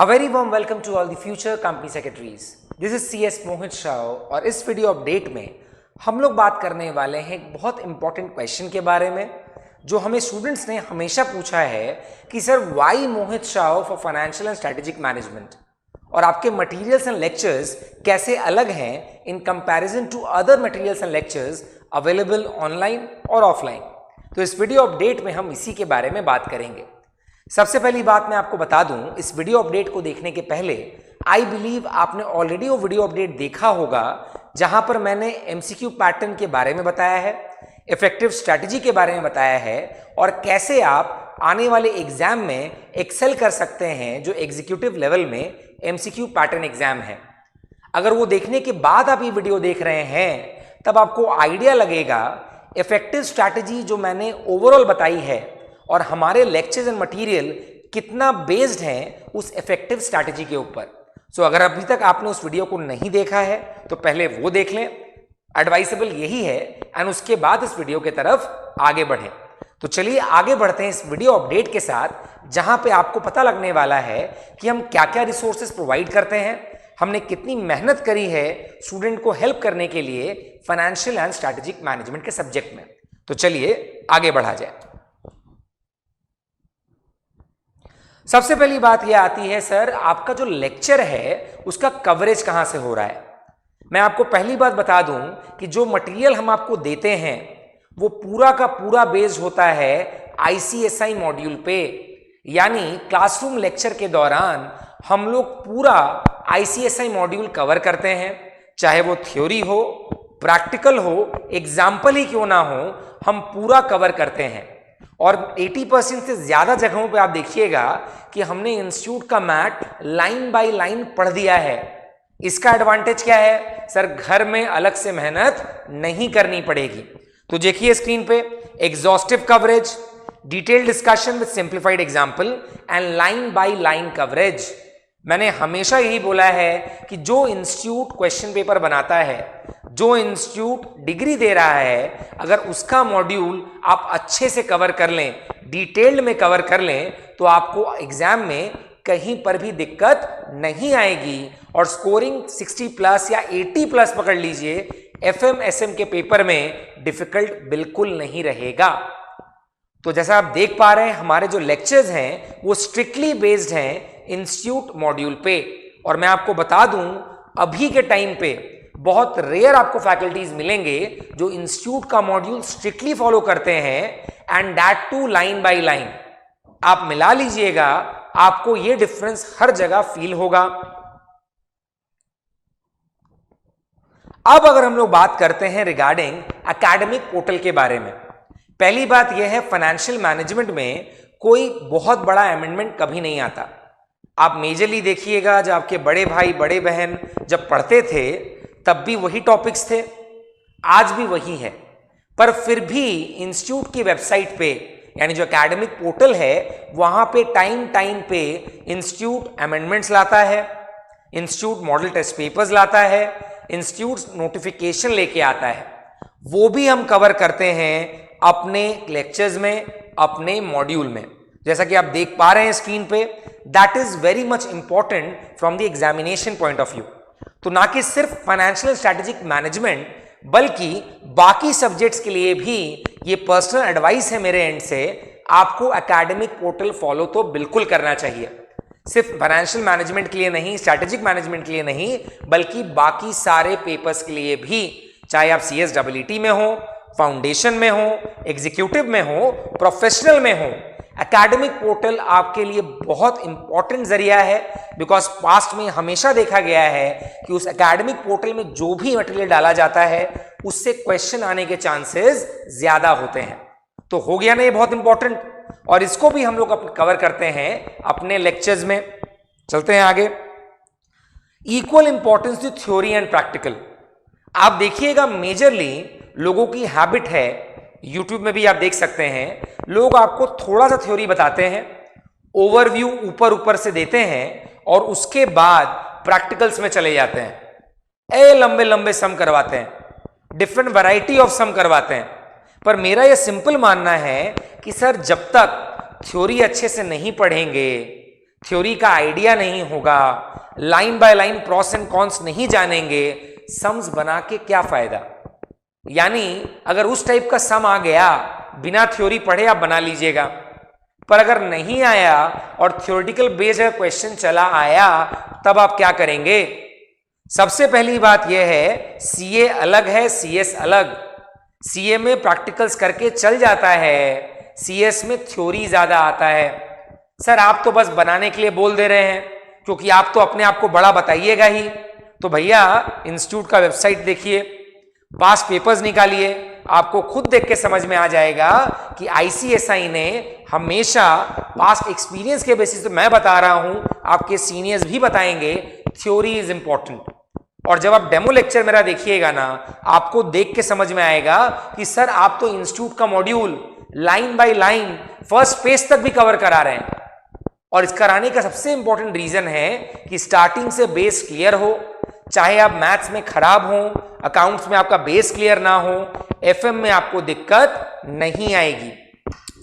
A very warm welcome to all the future company secretaries. This is CS मोहित शाह और इस video update में हम लोग बात करने वाले हैं एक बहुत इंपॉर्टेंट क्वेश्चन के बारे में जो हमें स्टूडेंट्स ने हमेशा पूछा है कि sir why Mohit Shah for financial and strategic management, और आपके मटेरियल्स एंड लेक्चर्स कैसे अलग हैं in comparison to other materials and lectures available online और ऑफलाइन। तो इस वीडियो अपडेट में हम इसी के बारे में बात करेंगे। सबसे पहली बात मैं आपको बता दूं, इस वीडियो अपडेट को देखने के पहले आई बिलीव आपने ऑलरेडी वो वीडियो अपडेट देखा होगा जहां पर मैंने एमसीक्यू पैटर्न के बारे में बताया है, इफेक्टिव स्ट्रैटेजी के बारे में बताया है और कैसे आप आने वाले एग्जाम में एक्सेल कर सकते हैं जो एग्जीक्यूटिव लेवल में एमसीक्यू पैटर्न एग्जाम है। अगर वो देखने के बाद आप ये वीडियो देख रहे हैं तब आपको आइडिया लगेगा इफेक्टिव स्ट्रैटेजी जो मैंने ओवरऑल बताई है और हमारे लेक्चर्स एंड मटेरियल कितना बेस्ड हैं उस इफेक्टिव स्ट्रैटेजी के ऊपर। सो अगर अभी तक आपने उस वीडियो को नहीं देखा है तो पहले वो देख लें, एडवाइसेबल यही है, एंड उसके बाद इस वीडियो की तरफ आगे बढ़ें। तो चलिए आगे बढ़ते हैं इस वीडियो अपडेट के साथ जहां पे आपको पता लगने वाला है कि हम क्या क्या रिसोर्सेज प्रोवाइड करते हैं, हमने कितनी मेहनत करी है स्टूडेंट को हेल्प करने के लिए फाइनेंशियल एंड स्ट्रैटेजिक मैनेजमेंट के सब्जेक्ट में। तो चलिए आगे बढ़ा जाए। सबसे पहली बात यह आती है, सर आपका जो लेक्चर है उसका कवरेज कहां से हो रहा है। मैं आपको पहली बात बता दूं कि जो मटेरियल हम आपको देते हैं वो पूरा का पूरा बेस्ड होता है आईसीएसआई मॉड्यूल पे, यानी क्लासरूम लेक्चर के दौरान हम लोग पूरा आईसीएसआई मॉड्यूल कवर करते हैं, चाहे वो थ्योरी हो, प्रैक्टिकल हो, एग्जाम्पल ही क्यों ना हो, हम पूरा कवर करते हैं। और 80% से ज्यादा जगहों पे आप देखिएगा कि हमने इंस्टीट्यूट का मैट लाइन बाय लाइन पढ़ दिया है। इसका एडवांटेज क्या है, सर घर में अलग से मेहनत नहीं करनी पड़ेगी। तो देखिए स्क्रीन पे exhaustive coverage, detail discussion with simplified example and line by line coverage. मैंने हमेशा यही बोला है कि जो इंस्टीट्यूट क्वेश्चन पेपर बनाता है, जो इंस्टीट्यूट डिग्री दे रहा है, अगर उसका मॉड्यूल आप अच्छे से कवर कर लें, डिटेल्ड में कवर कर लें, तो आपको एग्जाम में कहीं पर भी दिक्कत नहीं आएगी और स्कोरिंग 60 प्लस या 80 प्लस पकड़ लीजिए, एफएम एसएम के पेपर में डिफिकल्ट बिल्कुल नहीं रहेगा। तो जैसा आप देख पा रहे हैं हमारे जो लेक्चर्स हैं वो स्ट्रिक्टली बेस्ड हैं इंस्टीट्यूट मॉड्यूल पे। और मैं आपको बता दूं अभी के टाइम पे बहुत रेयर आपको फैकल्टीज मिलेंगे जो इंस्टीट्यूट का मॉड्यूल स्ट्रिक्टली फॉलो करते हैं, and that too line by line. आप मिला लीजिएगा, आपको ये डिफरेंस हर जगह फील होगा। अब अगर हम लोग बात करते हैं रिगार्डिंग एकेडमिक पोर्टल के बारे में, पहली बात यह है फाइनेंशियल मैनेजमेंट में कोई बहुत बड़ा अमेंडमेंट कभी नहीं आता। आप मेजरली देखिएगा जब आपके बड़े भाई बड़े बहन जब पढ़ते थे तब भी वही टॉपिक्स थे, आज भी वही है, पर फिर भी इंस्टीट्यूट की वेबसाइट पे यानी जो एकेडमिक पोर्टल है वहां पे टाइम टाइम पे इंस्टीट्यूट अमेंडमेंट्स लाता है, इंस्टीट्यूट मॉडल टेस्ट पेपर्स लाता है, इंस्टीट्यूट नोटिफिकेशन लेके आता है। वो भी हम कवर करते हैं अपने लेक्चर्स में, अपने मॉड्यूल में, जैसा कि आप देख पा रहे हैं स्क्रीन पे। That is very much important from the examination point of view. तो ना कि सिर्फ फाइनेंशियल स्ट्रैटेजिक मैनेजमेंट बल्कि बाकी सब्जेक्ट्स के लिए भी ये पर्सनल एडवाइस है मेरे एंड से, आपको एकेडमिक पोर्टल फॉलो तो बिल्कुल करना चाहिए। सिर्फ फाइनेंशियल मैनेजमेंट के लिए नहीं, स्ट्रैटेजिक मैनेजमेंट के लिए नहीं, बल्कि बाकी सारे पेपर्स के लिए भी, चाहे आप CSEET में हो, फाउंडेशन में हो, एग्जीक्यूटिव में हो, प्रोफेशनल में हो, एकेडमिक पोर्टल आपके लिए बहुत इंपॉर्टेंट जरिया है। बिकॉज पास्ट में हमेशा देखा गया है कि उस एकेडमिक पोर्टल में जो भी मटेरियल डाला जाता है उससे क्वेश्चन आने के चांसेस ज्यादा होते हैं। तो हो गया ना ये बहुत इंपॉर्टेंट, और इसको भी हम लोग कवर करते हैं अपने लेक्चर्स में। चलते हैं आगे। Equal importance to theory and practical. आप देखिएगा मेजरली लोगों की हैबिट है, यूट्यूब में भी आप देख सकते हैं, लोग आपको थोड़ा सा थ्योरी बताते हैं, ओवरव्यू ऊपर ऊपर से देते हैं और उसके बाद प्रैक्टिकल्स में चले जाते हैं। लंबे लंबे सम करवाते हैं, डिफरेंट वैरायटी ऑफ सम करवाते हैं। पर मेरा यह सिंपल मानना है कि सर जब तक थ्योरी अच्छे से नहीं पढ़ेंगे, थ्योरी का आइडिया नहीं होगा, line by line pros and cons नहीं जानेंगे, सम्स बना के क्या फायदा। यानी अगर उस टाइप का सम आ गया बिना थ्योरी पढ़े आप बना लीजिएगा, पर अगर नहीं आया और थ्योरेटिकल बेस्ड क्वेश्चन चला आया तब आप क्या करेंगे। सबसे पहली बात यह है सीए अलग है, सीएस अलग। सीए में प्रैक्टिकल्स करके चल जाता है, सीएस में थ्योरी ज्यादा आता है। सर आप तो बस बनाने के लिए बोल दे रहे हैं क्योंकि आप तो अपने आप को बड़ा बताइएगा ही। तो भैया इंस्टीट्यूट का वेबसाइट देखिए, पास पेपर्स निकालिए, आपको खुद देख के समझ में आ जाएगा कि आईसीएसआई ने हमेशा पास्ट एक्सपीरियंस के बेसिस पे मैं बता रहा हूं, आपके सीनियर्स भी बताएंगे, थ्योरी इज इंपॉर्टेंट। और जब आप डेमो लेक्चर मेरा देखिएगा ना, आपको देख के समझ में आएगा कि सर आप तो इंस्टीट्यूट का module line by line first page तक भी कवर करा रहे हैं। और इस कराने का सबसे इंपॉर्टेंट रीजन है कि स्टार्टिंग से बेस क्लियर हो, चाहे आप मैथ्स में खराब हो, अकाउंट्स में आपका बेस क्लियर ना हो, एफएम में आपको दिक्कत नहीं आएगी।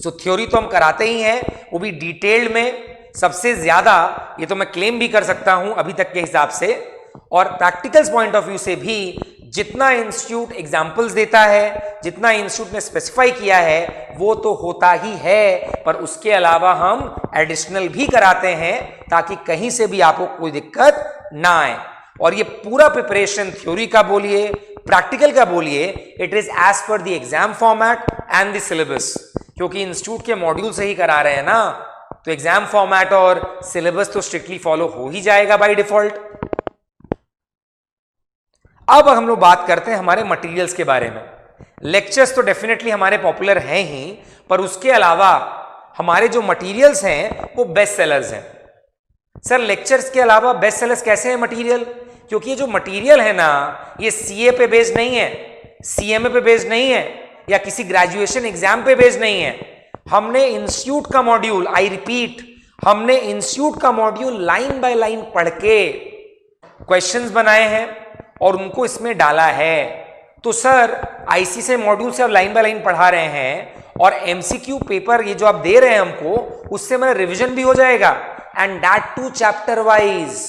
सो थ्योरी तो हम कराते ही हैं, वो भी डिटेल्ड में, सबसे ज्यादा, ये तो मैं क्लेम भी कर सकता हूं अभी तक के हिसाब से। और प्रैक्टिकल्स पॉइंट ऑफ व्यू से भी जितना इंस्टीट्यूट एग्जाम्पल्स देता है, जितना इंस्टीट्यूट ने स्पेसिफाई किया है वो तो होता ही है, पर उसके अलावा हम एडिशनल भी कराते हैं ताकि कहीं से भी आपको कोई दिक्कत ना आए। और ये पूरा प्रिपरेशन थ्योरी का बोलिए, प्रैक्टिकल का बोलिए, it is as per the exam format and the syllabus. क्योंकि इंस्टीट्यूट के मॉड्यूल से ही करा रहे हैं ना, तो एग्जाम फॉर्मेट और सिलेबस तो स्ट्रिक्टली फॉलो हो ही जाएगा बाय डिफॉल्ट। अब हम लोग बात करते हैं हमारे मटेरियल्स के बारे में। लेक्चर्स तो डेफिनेटली हमारे पॉपुलर हैं ही, पर उसके अलावा हमारे जो मटेरियल्स हैं वो बेस्ट सेलर्स हैं। सर लेक्चर्स के अलावा बेस्ट सेलर्स कैसे हैं मटेरियल? क्योंकि ये जो मटेरियल है ना, ये सीए पे बेस्ड नहीं है, सीएमए पे बेस्ड नहीं है, या किसी ग्रेजुएशन एग्जाम पे बेस्ड नहीं है। हमने इंस्टीट्यूट का मॉड्यूल, आई रिपीट, हमने इंस्टीट्यूट का मॉड्यूल लाइन बाय लाइन पढ़ के क्वेश्चंस बनाए हैं और उनको इसमें डाला है। तो सर आईसीएसआई मॉड्यूल से आप लाइन बाय लाइन पढ़ा रहे हैं और एमसीक्यू पेपर ये जो आप दे रहे हैं हमको, उससे मेरा रिवीजन भी हो जाएगा, and that too chapter wise.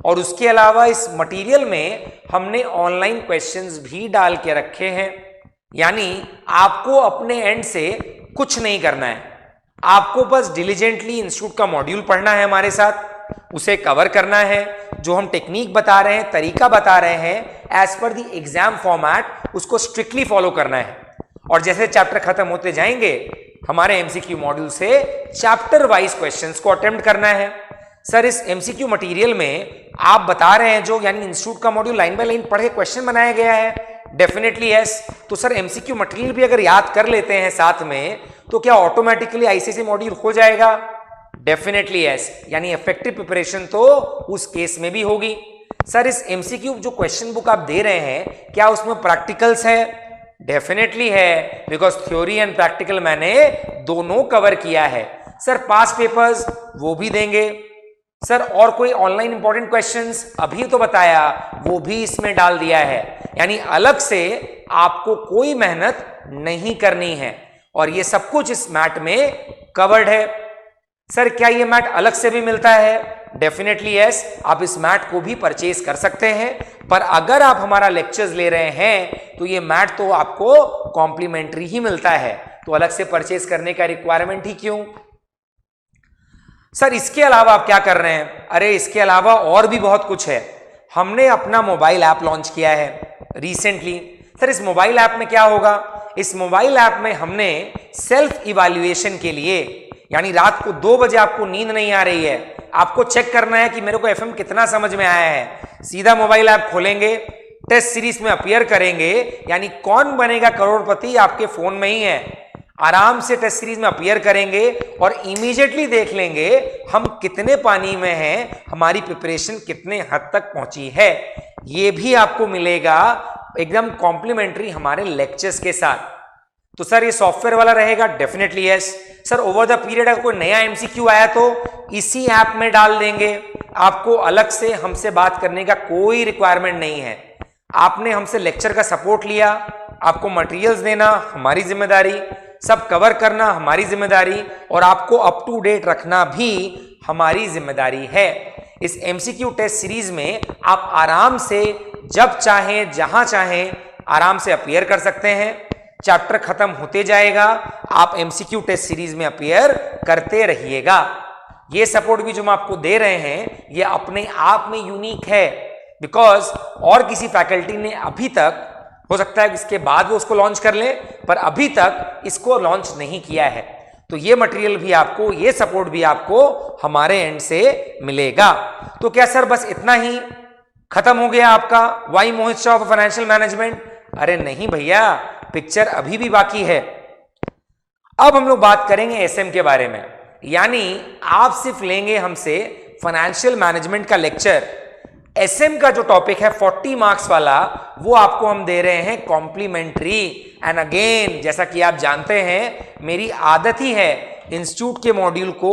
और उसके अलावा इस मटेरियल में हमने ऑनलाइन क्वेश्चंस भी डाल के रखे हैं। यानी आपको अपने एंड से कुछ नहीं करना है, आपको बस डिलीजेंटली इंस्टीट्यूट का मॉड्यूल पढ़ना है हमारे साथ, उसे कवर करना है, जो हम टेक्निक बता रहे हैं, तरीका बता रहे हैं, as per the exam format उसको स्ट्रिक्टली फॉलो करना है। और जैसे चैप्टर खत्म होते जाएंगे, हमारे एमसीक्यू मॉड्यूल से चैप्टर वाइज क्वेश्चंस को अटेम्प्ट करना है। सर इस एमसीक्यू मटेरियल में आप बता रहे हैं जो, यानी इंस्टीट्यूट का मॉड्यूल लाइन बाय लाइन पढ़ के क्वेश्चन बनाया गया है, डेफिनेटली यस। तो सर एमसीक्यू मटेरियल भी अगर याद कर लेते हैं साथ में, तो क्या ऑटोमेटिकली आईसीएसआई मॉड्यूल हो जाएगा? Definitely yes. यानी इफेक्टिव प्रिपरेशन तो उस केस में भी होगी। सर इस एमसीक्यू जो क्वेश्चन बुक आप दे रहे हैं, क्या उसमें प्रैक्टिकल्स है? डेफिनेटली है, बिकॉज थ्योरी एंड प्रैक्टिकल मैंने दोनों कवर किया है। सर पास पेपर्स वो भी देंगे। सर और कोई ऑनलाइन इंपॉर्टेंट क्वेश्चंस अभी तो बताया, वो भी इसमें डाल दिया है। यानी अलग से आपको कोई मेहनत नहीं करनी है और ये सब कुछ इस मैट में कवर्ड है। सर क्या ये मैट अलग से भी मिलता है? डेफिनेटली यस, आप इस मैट को भी परचेज कर सकते हैं, पर अगर आप हमारा लेक्चर्स ले रहे हैं तो ये मैट तो आपको कॉम्प्लीमेंट्री ही मिलता है, तो अलग से परचेज करने का रिक्वायरमेंट ही क्यों? सर इसके अलावा आप क्या कर रहे हैं? अरे इसके अलावा और भी बहुत कुछ है। हमने अपना मोबाइल ऐप लॉन्च किया है रिसेंटली। सर इस मोबाइल ऐप में क्या होगा? इस मोबाइल ऐप में हमने सेल्फ इवैल्यूएशन के लिए, यानी रात को 2 बजे आपको नींद नहीं आ रही है, आपको चेक करना है कि मेरे को एफएम कितना समझ में आया है, सीधा मोबाइल ऐप खोलेंगे, टेस्ट सीरीज में अपीयर करेंगे, यानी कौन बनेगा करोड़पति आपके फोन में ही है। आराम से टेस्ट सीरीज में अपीयर करेंगे और इमीडिएटली देख लेंगे हम कितने पानी में हैं, हमारी प्रिपरेशन कितने हद तक पहुंची है। ये भी आपको मिलेगा एकदम कॉम्प्लीमेंट्री हमारे लेक्चर्स के साथ। तो सर ये सॉफ्टवेयर वाला रहेगा? Definitely yes. Sir over the period अगर कोई नया एमसीक्यू आया तो इसी ऐप में डाल देंगे, आपको अलग से हमसे बात करने का कोई रिक्वायरमेंट नहीं है। आपने हमसे लेक्चर का सपोर्ट लिया, आपको मटेरियल्स देना हमारी जिम्मेदारी। सब कवर करना हमारी जिम्मेदारी और आपको अप टू डेट रखना भी हमारी जिम्मेदारी है। इस एमसीक्यू टेस्ट सीरीज में आप आराम से जब चाहें जहां चाहें आराम से अपीयर कर सकते हैं। चैप्टर खत्म होते जाएगा, आप एमसीक्यू टेस्ट सीरीज में अपीयर करते रहिएगा। ये सपोर्ट भी जो हम आपको दे रहे हैं ये अपने आप में यूनिक है, बिकॉज और किसी फैकल्टी ने अभी तक, हो सकता है इसके बाद वो उसको लॉन्च कर ले, पर अभी तक इसको लॉन्च नहीं किया है। तो ये मटेरियल भी आपको, ये सपोर्ट भी आपको हमारे एंड से मिलेगा। तो क्या सर बस इतना ही खत्म हो गया आपका why Mohit Shah of financial management? अरे नहीं भैया, पिक्चर अभी भी बाकी है। अब हम लोग बात करेंगे एसएम के बारे में, यानी आप सिर्फ लेंगे हमसे फाइनेंशियल मैनेजमेंट का लेक्चर। एसएम का जो टॉपिक है 40 मार्क्स वाला, वो आपको हम दे रहे हैं कॉम्प्लीमेंट्री। एंड अगेन, जैसा कि आप जानते हैं, मेरी आदत ही है इंस्टीट्यूट के मॉड्यूल को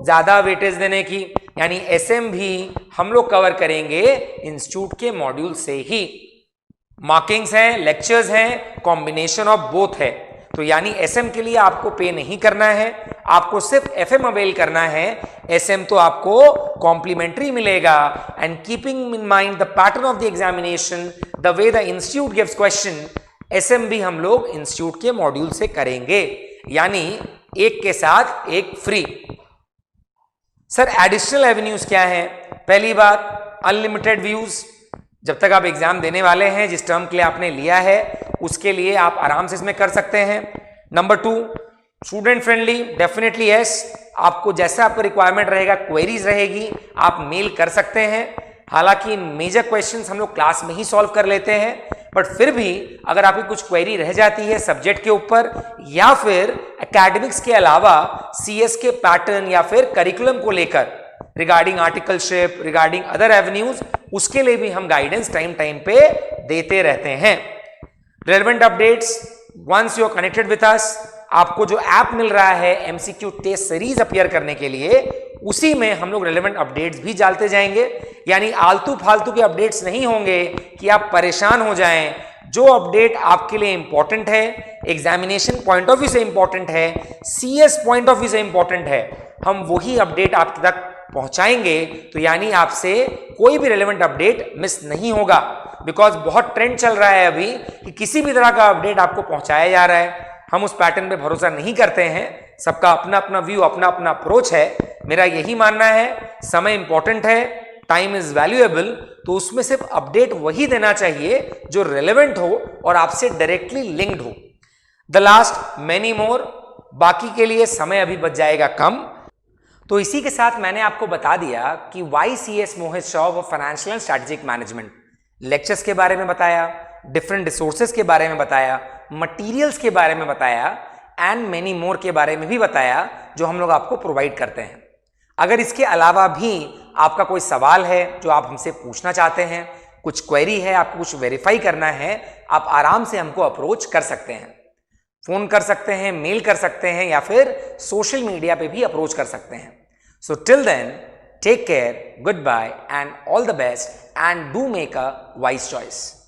ज्यादा वेटेज देने की, यानी एसएम भी हम लोग कवर करेंगे इंस्टीट्यूट के मॉड्यूल से ही। मार्किंग्स हैं, लेक्चर्स हैं, कॉम्बिनेशन ऑफ बोथ है। तो यानी एसएम के लिए आपको पे नहीं करना है, आपको सिर्फ एफएम अवेल करना है। एसएम तो आपको कॉम्प्लीमेंट्री मिलेगा। And keeping in mind the pattern of the examination, the way the institute gives question, SM भी हम लोग इंस्टीट्यूट के मॉड्यूल से करेंगे, यानी एक के साथ एक फ्री। सर एडिशनल एवेन्यूज क्या है? पहली बात, अनलिमिटेड व्यूज। जब तक आप एग्जाम देने वाले हैं, जिस टर्म के लिए आपने लिया है उसके लिए आप आराम से इसमें कर सकते हैं। Number 2, student friendly, definitely yes. आपको जैसा आपका रिक्वायरमेंट रहेगा, क्वेरीज रहेगी, आप मेल कर सकते हैं। हालांकि मेजर क्वेश्चंस हम लोग क्लास में ही सॉल्व कर लेते हैं, बट फिर भी अगर आपकी कुछ क्वेरी रह जाती है सब्जेक्ट के ऊपर या फिर एकेडमिक्स के अलावा सीएस के पैटर्न या फिर करिकुलम को लेकर, regarding articleship, regarding other avenues, उसके लिए भी हम गाइडेंस टाइम टाइम पे देते रहते हैं। Relevant updates, once you are connected with us, आपको जो ऐप मिल रहा है एमसीक्यू टेस्ट सीरीज अपीयर करने के लिए, उसी में हम लोग रेलेवेंट अपडेट्स भी डालते जाएंगे। यानी आलतू फालतू के अपडेट्स नहीं होंगे कि आप परेशान हो जाएं। जो अपडेट आपके लिए इंपॉर्टेंट है, एग्जामिनेशन पॉइंट ऑफ व्यू से इंपॉर्टेंट है, सीएस पॉइंट ऑफ व्यू से इंपॉर्टेंट है, हम वही अपडेट आप तक पहुंचाएंगे। तो यानी आपसे कोई भी रेलेवेंट अपडेट मिस नहीं होगा, बिकॉज बहुत ट्रेंड चल रहा है अभी कि किसी भी तरह का अपडेट आपको पहुंचाया जा रहा है। हम उस पैटर्न पे भरोसा नहीं करते हैं, सबका अपना अपना व्यू, अपना अपना अप्रोच है। मेरा यही मानना है, समय इंपॉर्टेंट है, टाइम इज वैल्यूएबल, तो उसमें सिर्फ अपडेट वही देना चाहिए जो रेलेवेंट हो और आपसे डायरेक्टली लिंक्ड हो। द लास्ट मेनी मोर, बाकी के लिए समय अभी बच जाएगा कम। तो इसी के साथ मैंने आपको बता दिया कि why CS Mohit Shah of financial and strategic management, lectures के बारे में बताया, डिफरेंट रिसोर्सेज के बारे में बताया, मटेरियल्स के बारे में बताया, एंड मेनी मोर के बारे में भी बताया जो हम लोग आपको प्रोवाइड करते हैं। अगर इसके अलावा भी आपका कोई सवाल है जो आप हमसे पूछना चाहते हैं, कुछ क्वेरी है, आपको कुछ वेरीफाई करना है, आप आराम से हमको अप्रोच कर सकते हैं। फोन कर सकते हैं, मेल कर सकते हैं, या फिर सोशल मीडिया पे भी अप्रोच कर सकते हैं। So till then, take care, goodbye and all the best, and do make a wise choice.